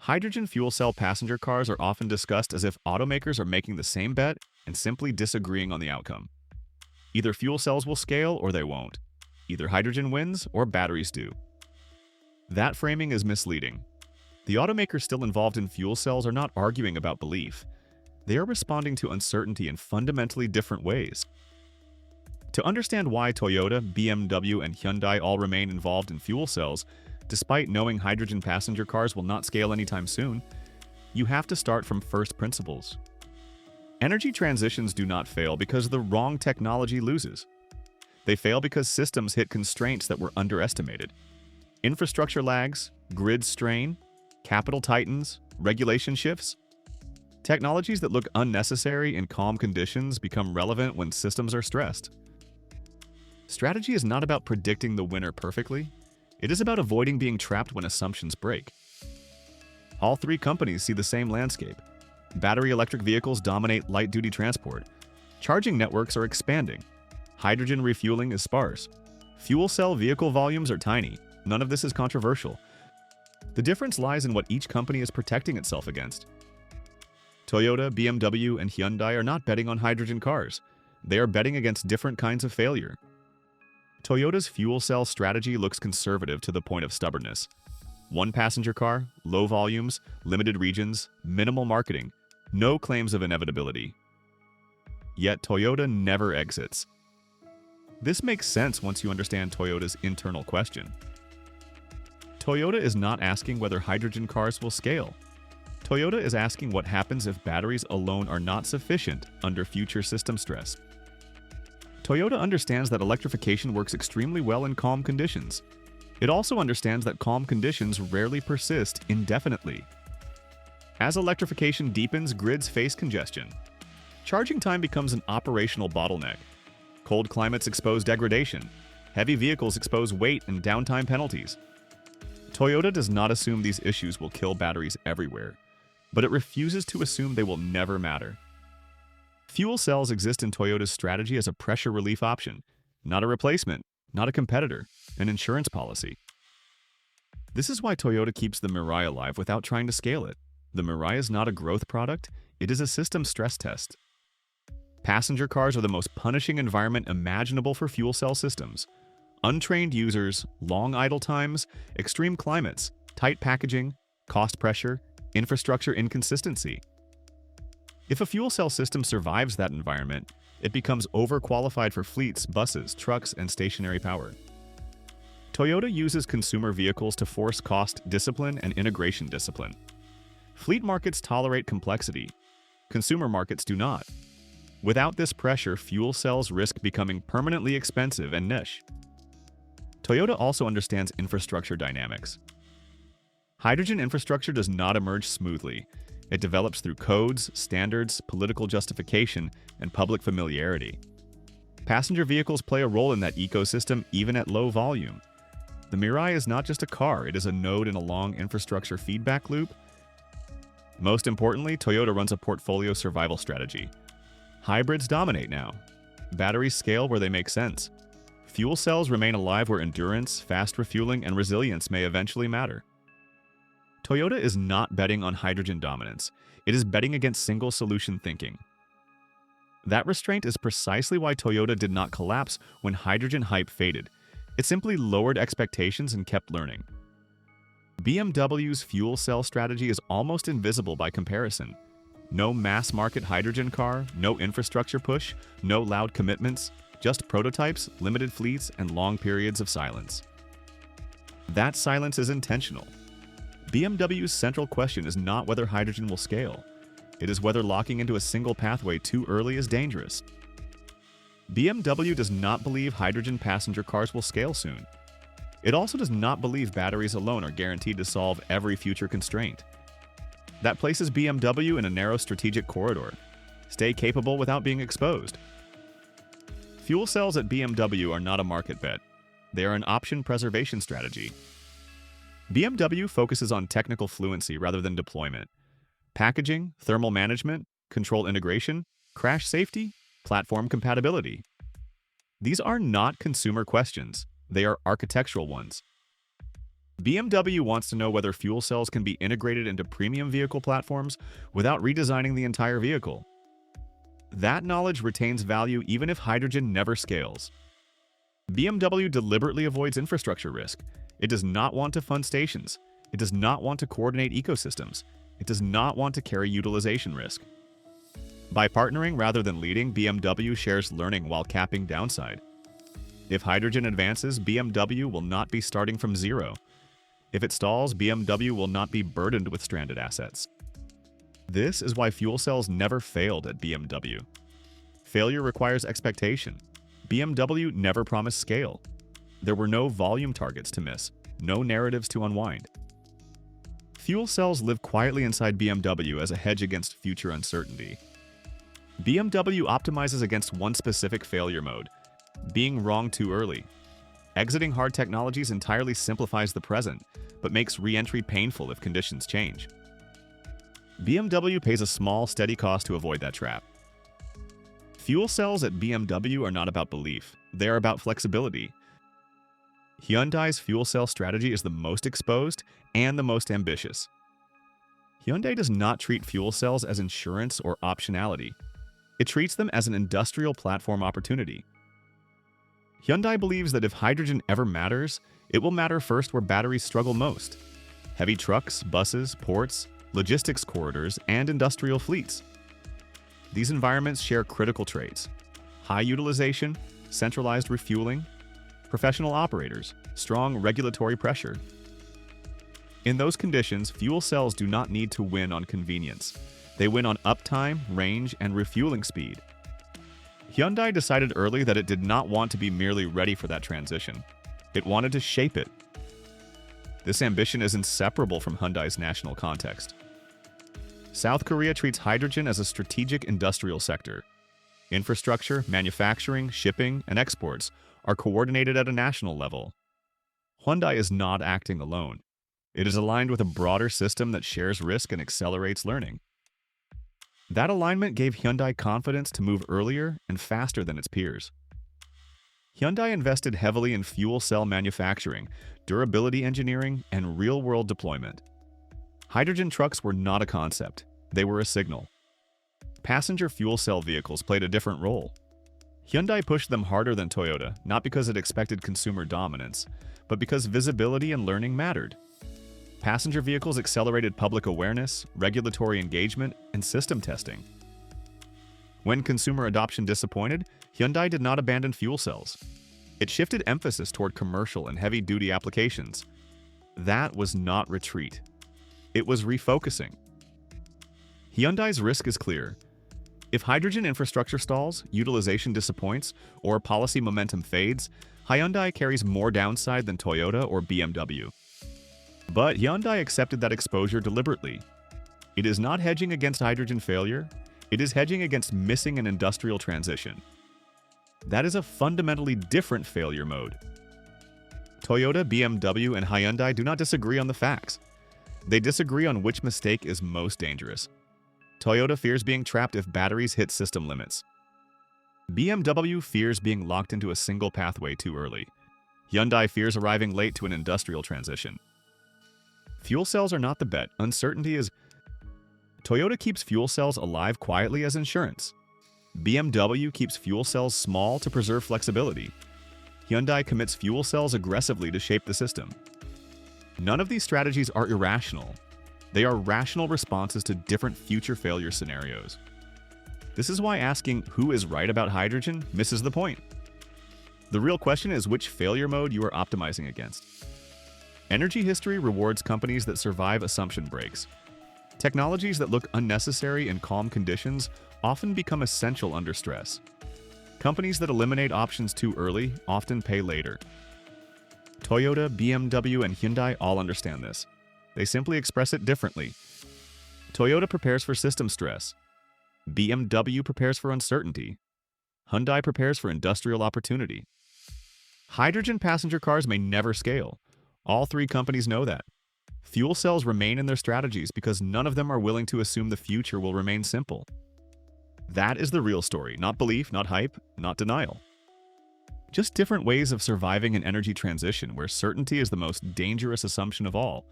Hydrogen fuel cell passenger cars are often discussed as if automakers are making the same bet and simply disagreeing on the outcome. Either fuel cells will scale or they won't. Either hydrogen wins or batteries do. That framing is misleading. The automakers still involved in fuel cells are not arguing about belief. They are responding to uncertainty in fundamentally different ways. To understand why Toyota, BMW, and Hyundai all remain involved in fuel cells, despite knowing hydrogen passenger cars will not scale anytime soon, you have to start from first principles. Energy transitions do not fail because the wrong technology loses. They fail because systems hit constraints that were underestimated. Infrastructure lags, grid strain, capital tightens, regulation shifts. Technologies that look unnecessary in calm conditions become relevant when systems are stressed. Strategy is not about predicting the winner perfectly. It is about avoiding being trapped when assumptions break. All three companies see the same landscape. Battery electric vehicles dominate light-duty transport. Charging networks are expanding. Hydrogen refueling is sparse. Fuel cell vehicle volumes are tiny. None of this is controversial. The difference lies in what each company is protecting itself against. Toyota, BMW, and Hyundai are not betting on hydrogen cars. They are betting against different kinds of failure. Toyota's fuel cell strategy looks conservative to the point of stubbornness. One passenger car, low volumes, limited regions, minimal marketing, no claims of inevitability. Yet Toyota never exits. This makes sense once you understand Toyota's internal question. Toyota is not asking whether hydrogen cars will scale. Toyota is asking what happens if batteries alone are not sufficient under future system stress. Toyota understands that electrification works extremely well in calm conditions. It also understands that calm conditions rarely persist indefinitely. As electrification deepens, grids face congestion. Charging time becomes an operational bottleneck. Cold climates expose degradation. Heavy vehicles expose weight and downtime penalties. Toyota does not assume these issues will kill batteries everywhere, but it refuses to assume they will never matter. Fuel cells exist in Toyota's strategy as a pressure relief option, not a replacement, not a competitor, an insurance policy. This is why Toyota keeps the Mirai alive without trying to scale it. The Mirai is not a growth product, it is a system stress test. Passenger cars are the most punishing environment imaginable for fuel cell systems. Untrained users, long idle times, extreme climates, tight packaging, cost pressure, infrastructure inconsistency. If a fuel cell system survives that environment, it becomes overqualified for fleets, buses, trucks, and stationary power. Toyota uses consumer vehicles to force cost discipline and integration discipline. Fleet markets tolerate complexity. Consumer markets do not. Without this pressure, fuel cells risk becoming permanently expensive and niche. Toyota also understands infrastructure dynamics. Hydrogen infrastructure does not emerge smoothly. It develops through codes, standards, political justification, and public familiarity. Passenger vehicles play a role in that ecosystem even at low volume. The Mirai is not just a car, it is a node in a long infrastructure feedback loop. Most importantly, Toyota runs a portfolio survival strategy. Hybrids dominate now. Batteries scale where they make sense. Fuel cells remain alive where endurance, fast refueling, and resilience may eventually matter. Toyota is not betting on hydrogen dominance. It is betting against single-solution thinking. That restraint is precisely why Toyota did not collapse when hydrogen hype faded. It simply lowered expectations and kept learning. BMW's fuel cell strategy is almost invisible by comparison. No mass-market hydrogen car, no infrastructure push, no loud commitments, just prototypes, limited fleets, and long periods of silence. That silence is intentional. BMW's central question is not whether hydrogen will scale. It is whether locking into a single pathway too early is dangerous. BMW does not believe hydrogen passenger cars will scale soon. It also does not believe batteries alone are guaranteed to solve every future constraint. That places BMW in a narrow strategic corridor. Stay capable without being exposed. Fuel cells at BMW are not a market bet. They are an option preservation strategy. BMW focuses on technical fluency rather than deployment. Packaging, thermal management, control integration, crash safety, platform compatibility. These are not consumer questions. They are architectural ones. BMW wants to know whether fuel cells can be integrated into premium vehicle platforms without redesigning the entire vehicle. That knowledge retains value even if hydrogen never scales. BMW deliberately avoids infrastructure risk. It does not want to fund stations. It does not want to coordinate ecosystems. It does not want to carry utilization risk. By partnering rather than leading, BMW shares learning while capping downside. If hydrogen advances, BMW will not be starting from zero. If it stalls, BMW will not be burdened with stranded assets. This is why fuel cells never failed at BMW. Failure requires expectation. BMW never promised scale. There were no volume targets to miss, no narratives to unwind. Fuel cells live quietly inside BMW as a hedge against future uncertainty. BMW optimizes against one specific failure mode: being wrong too early. Exiting hard technologies entirely simplifies the present, but makes re-entry painful if conditions change. BMW pays a small, steady cost to avoid that trap. Fuel cells at BMW are not about belief, they are about flexibility. Hyundai's fuel cell strategy is the most exposed and the most ambitious. Hyundai does not treat fuel cells as insurance or optionality. It treats them as an industrial platform opportunity. Hyundai believes that if hydrogen ever matters, it will matter first where batteries struggle most: heavy trucks, buses, ports, logistics corridors, and industrial fleets. These environments share critical traits: high utilization, centralized refueling, professional operators, strong regulatory pressure. In those conditions, fuel cells do not need to win on convenience. They win on uptime, range, and refueling speed. Hyundai decided early that it did not want to be merely ready for that transition. It wanted to shape it. This ambition is inseparable from Hyundai's national context. South Korea treats hydrogen as a strategic industrial sector. Infrastructure, manufacturing, shipping, and exports are coordinated at a national level. Hyundai is not acting alone. It is aligned with a broader system that shares risk and accelerates learning. That alignment gave Hyundai confidence to move earlier and faster than its peers. Hyundai invested heavily in fuel cell manufacturing, durability engineering, and real-world deployment. Hydrogen trucks were not a concept, they were a signal. Passenger fuel cell vehicles played a different role. Hyundai pushed them harder than Toyota, not because it expected consumer dominance, but because visibility and learning mattered. Passenger vehicles accelerated public awareness, regulatory engagement, and system testing. When consumer adoption disappointed, Hyundai did not abandon fuel cells. It shifted emphasis toward commercial and heavy-duty applications. That was not retreat. It was refocusing. Hyundai's risk is clear. If hydrogen infrastructure stalls, utilization disappoints, or policy momentum fades, Hyundai carries more downside than Toyota or BMW. But Hyundai accepted that exposure deliberately. It is not hedging against hydrogen failure, it is hedging against missing an industrial transition. That is a fundamentally different failure mode. Toyota, BMW, and Hyundai do not disagree on the facts. They disagree on which mistake is most dangerous. Toyota fears being trapped if batteries hit system limits. BMW fears being locked into a single pathway too early. Hyundai fears arriving late to an industrial transition. Fuel cells are not the bet, uncertainty is. Toyota keeps fuel cells alive quietly as insurance. BMW keeps fuel cells small to preserve flexibility. Hyundai commits fuel cells aggressively to shape the system. None of these strategies are irrational. They are rational responses to different future failure scenarios. This is why asking who is right about hydrogen misses the point. The real question is which failure mode you are optimizing against. Energy history rewards companies that survive assumption breaks. Technologies that look unnecessary in calm conditions often become essential under stress. Companies that eliminate options too early often pay later. Toyota, BMW, and Hyundai all understand this. They simply express it differently. Toyota prepares for system stress. BMW prepares for uncertainty. Hyundai prepares for industrial opportunity. Hydrogen passenger cars may never scale. All three companies know that. Fuel cells remain in their strategies because none of them are willing to assume the future will remain simple. That is the real story, not belief, not hype, not denial. Just different ways of surviving an energy transition where certainty is the most dangerous assumption of all.